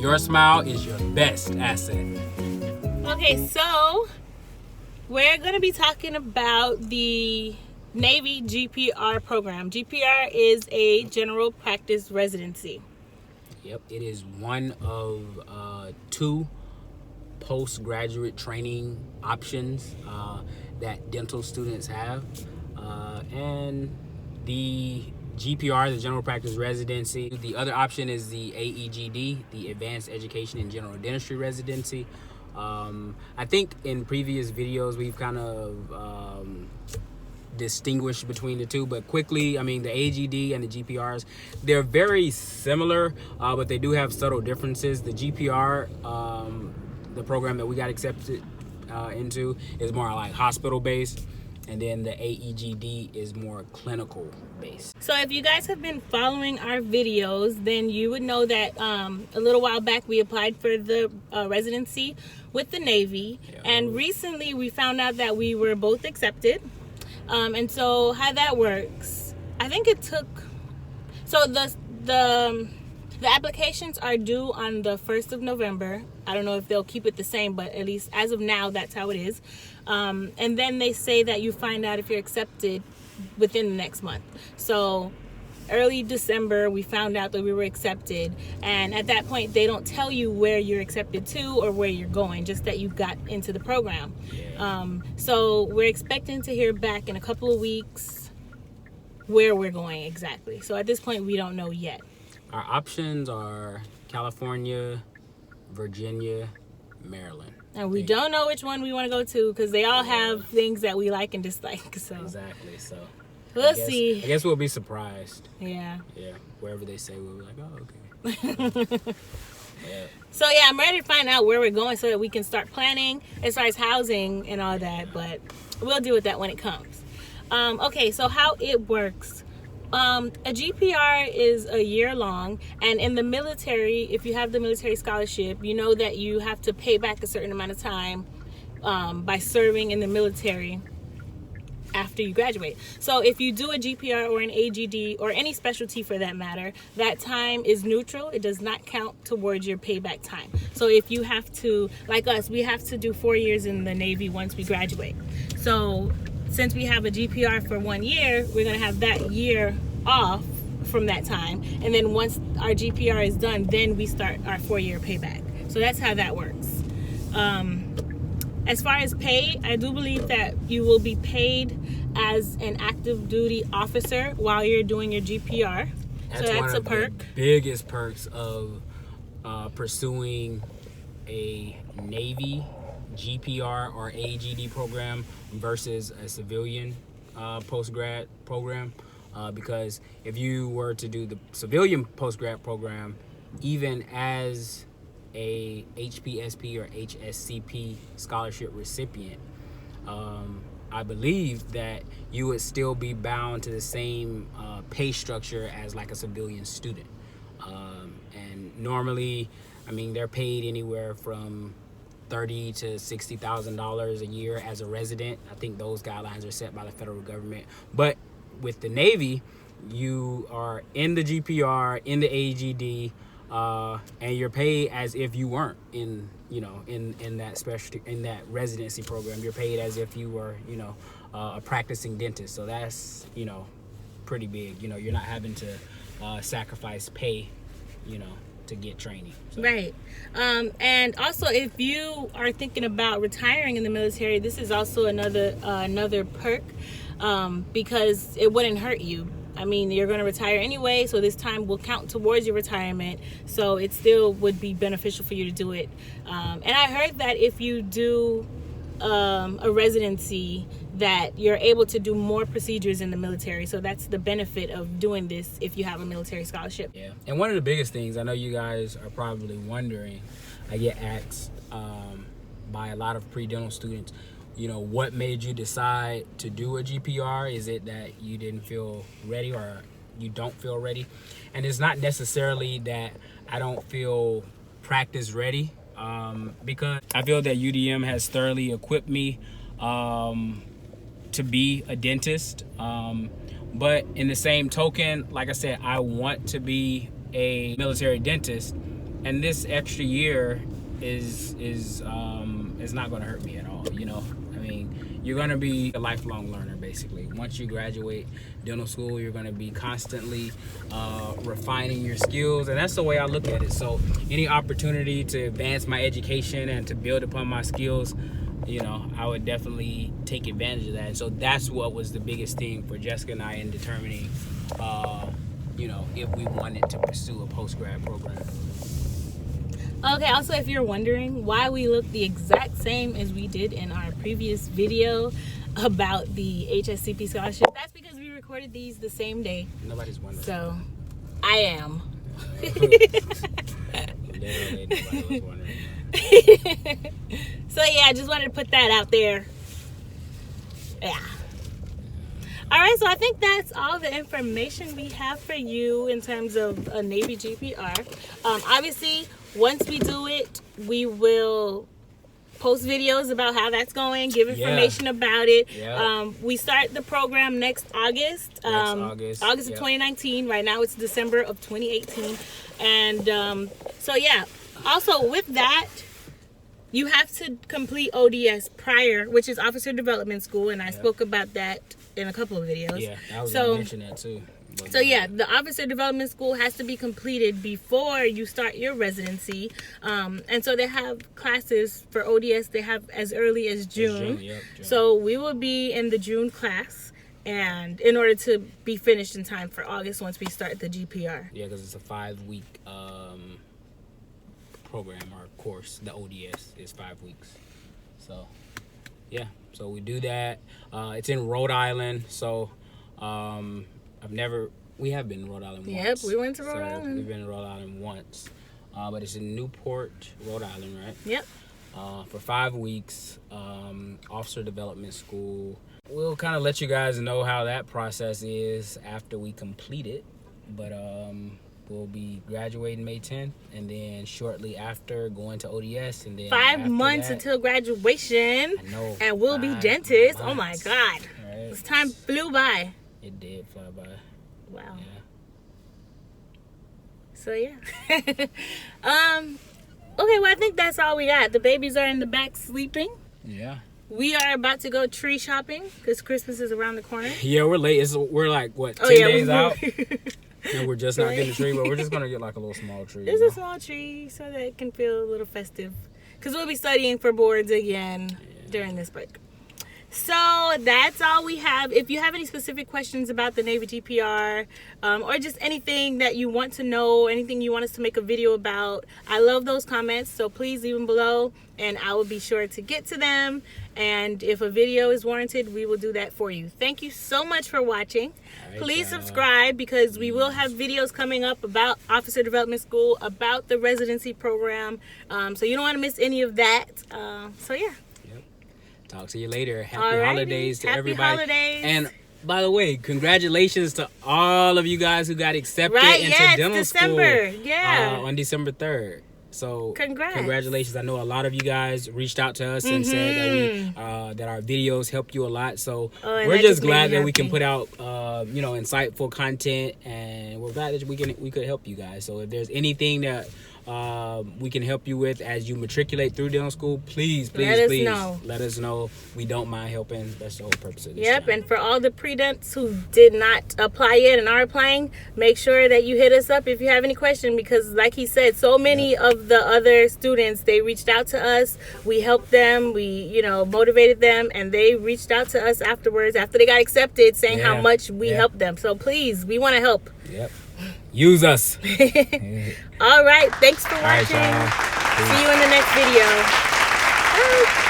Your smile is your best asset. Okay, so we're going to be talking about the Navy GPR program. GPR is a general practice residency. Yep, it is one of two postgraduate training options that dental students have. And the GPR, the general practice residency. The other option is the AEGD, the advanced education in general dentistry residency. I think in previous videos we've kind of distinguished between the two, but quickly, I mean, the AEGD and the GPRs, they're very similar, but they do have subtle differences. The GPR, the program that we got accepted into, is more like hospital based, and then the AEGD is more clinical based. So if you guys have been following our videos, then you would know that a little while back we applied for the residency with the Navy, and recently we found out that we were both accepted. And so how that works, I think it took, so the applications are due on the 1st of November. I don't know if they'll keep it the same, but at least as of now, that's how it is. And then they say that you find out if you're accepted within the next month. So early December, we found out that we were accepted. And at that point, they don't tell you where you're accepted to or where you're going, just that you got into the program. So we're expecting to hear back in a couple of weeks where we're going exactly. So at this point, we don't know yet. Our options are California, Virginia, Maryland. And we don't know which one we want to go to because they all have things that we like and dislike. So exactly. So we'll see. I guess we'll be surprised. Yeah. Yeah. Wherever they say, we'll be like, oh, okay. Yeah. So yeah, I'm ready to find out where we're going so that we can start planning as far as housing and all that. But we'll deal with that when it comes. Okay. So how it works. A GPR is a year long, and in the military, if you have the military scholarship, you know that you have to pay back a certain amount of time by serving in the military after you graduate. So if you do a GPR or an AGD or any specialty for that matter, that time is neutral. It does not count towards your payback time. So if you have to, like us, we have to do 4 years in the Navy once we graduate. So since we have a GPR for 1 year, we're going to have that year off from that time. And then once our GPR is done, then we start our 4-year payback. So that's how that works. As far as pay, I do believe that you will be paid as an active duty officer while you're doing your GPR. That's so that's one a of perk. The biggest perks of pursuing a Navy GPR or AGD program versus a civilian post-grad program, because if you were to do the civilian post-grad program, even as a HPSP or HSCP scholarship recipient, I believe that you would still be bound to the same pay structure as like a civilian student. And normally, I mean, they're paid anywhere from $30,000 to $60,000 a year as a resident. I think those guidelines are set by the federal government. But with the Navy, you are in the GPR, in the AGD, and you're paid as if you weren't in that specialty, in that residency program. You're paid as if you were, a practicing dentist. So that's, pretty big. You're not having to sacrifice pay, to get training. So. Right. And also, if you are thinking about retiring in the military, this is also another perk, because it wouldn't hurt you. I mean, you're going to retire anyway, so this time will count towards your retirement. So it still would be beneficial for you to do it. And I heard that if you do a residency, that you're able to do more procedures in the military. So that's the benefit of doing this if you have a military scholarship. Yeah. And one of the biggest things, I know you guys are probably wondering, I get asked by a lot of pre-dental students, what made you decide to do a GPR? Is it that you didn't feel ready or you don't feel ready? And it's not necessarily that I don't feel practice ready, because I feel that UDM has thoroughly equipped me to be a dentist. But in the same token, like I said, I want to be a military dentist. and this extra year is not going to hurt me at all. You know, I mean, you're going to be a lifelong learner basically. Once you graduate dental school, you're going to be constantly refining your skills, and that's the way I look at it. So any opportunity to advance my education and to build upon my skills, you know, I would definitely take advantage of that. And so that's what was the biggest thing for Jessica and I in determining you know, if we wanted to pursue a post-grad program. Okay, also if you're wondering why we look the exact same as we did in our previous video about the HSCP scholarship, that's because we recorded these the same day. Nobody's wondering. So, I am. Literally nobody was wondering. So yeah, I just wanted to put that out there. Yeah. Alright, so I think that's all the information we have for you in terms of a Navy GPR. Obviously, once we do it, we will post videos about how that's going, give information about it. Yeah. We start the program next August. August of 2019. Right now it's December of 2018. And so yeah. Also with that, you have to complete ODS prior, which is Officer Development School, and I spoke about that in a couple of videos. Yeah, I was going to mention that too. So yeah, the Officer Development School has to be completed before you start your residency. And so they have classes for ODS, they have as early as June. June. So we will be in the June class, and in order to be finished in time for August once we start the GPR. Yeah, because it's a 5-week program or course. The ODS is 5 weeks. So yeah, so we do that. It's in Rhode Island. So we have been in Rhode Island once. Yep, we went to Rhode Island. We've been in Rhode Island once. But it's in Newport, Rhode Island, right? Yep. For 5 weeks, Officer Development School. We'll kind of let you guys know how that process is after we complete it. But we'll be graduating May 10th, and then shortly after going to ODS, and then 5 months until graduation. I know, and we'll be dentists. months. Oh my God. Right? This time flew by. It did fly by. Wow. Yeah. So yeah. Okay, well I think that's all we got. The babies are in the back sleeping. Yeah. We are about to go tree shopping because Christmas is around the corner. Yeah, we're late. We're like what, 10 days out, and we're just not getting a tree. But we're just gonna get like a little small tree. There's a small tree so that it can feel a little festive. Because we'll be studying for boards again during this break. So that's all we have. If you have any specific questions about the Navy GPR, or just anything that you want to know, anything you want us to make a video about, I love those comments. So please leave them below, and I will be sure to get to them. And if a video is warranted, we will do that for you. Thank you so much for watching. Right, please subscribe, because we will have videos coming up about Officer Development School, about the residency program. So you don't want to miss any of that. So yeah. Talk to you later. Happy holidays to everybody. Holidays. And by the way, congratulations to all of you guys who got accepted into dental school on December 3rd. So congratulations. I know a lot of you guys reached out to us and said that that our videos help you a lot. So we're just glad that we can put out you know, insightful content, and we're glad that we could help you guys. So if there's anything that we can help you with as you matriculate through dental school, please let us know. We don't mind helping. That's the whole purpose of this channel. And for all the pre-dents who did not apply yet and are applying, make sure that you hit us up if you have any question, because like he said, so many of the other students, they reached out to us, we helped them, we, you know, motivated them, and they reached out to us afterwards after they got accepted, saying how much we helped them. So please, we want to help. Use us. All right, thanks for watching. See you in the next video. Bye.